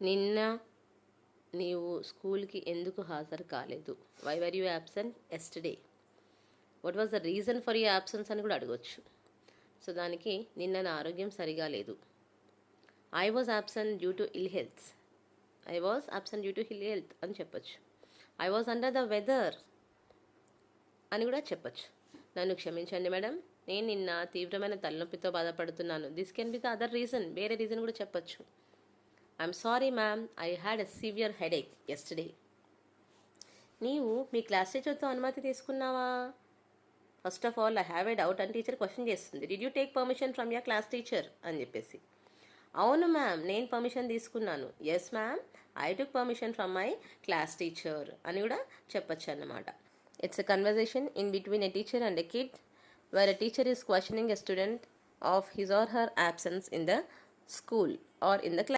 నిన్న నీవు స్కూల్కి ఎందుకు హాజరు కాలేదు? Why were you absent yesterday? What was the reason for you absence అని కూడా అడగొచ్చు. సో దానికి నిన్న నా ఆరోగ్యం సరిగా లేదు. I was absent due to ill health. I was absent due to ill health అని చెప్పచ్చు. I was under the weather అని కూడా చెప్పచ్చు. నన్ను క్షమించండి మేడం, నేను నిన్న తీవ్రమైన తలనొప్పితో బాధపడుతున్నాను. This can be the other reason. వేరే రీజన్ కూడా చెప్పచ్చు. I'm sorry ma'am, I had a severe headache yesterday. నీవు మీ క్లాస్ టీచర్తో అనుమతి తీసుకున్నావా? First of all I have a doubt అని టీచర్ క్వశ్చన్ చేస్తుంది. Did you take permission from your class teacher అని చెప్పేసి. అవును మ్యామ్, నేను పర్మిషన్ తీసుకున్నాను. Yes ma'am, I took permission from my class teacher అని కూడా చెప్పచ్చు అన్నమాట. It's a conversation in between a teacher and a kid where a teacher is questioning a student of his or her absence in the school or in the class.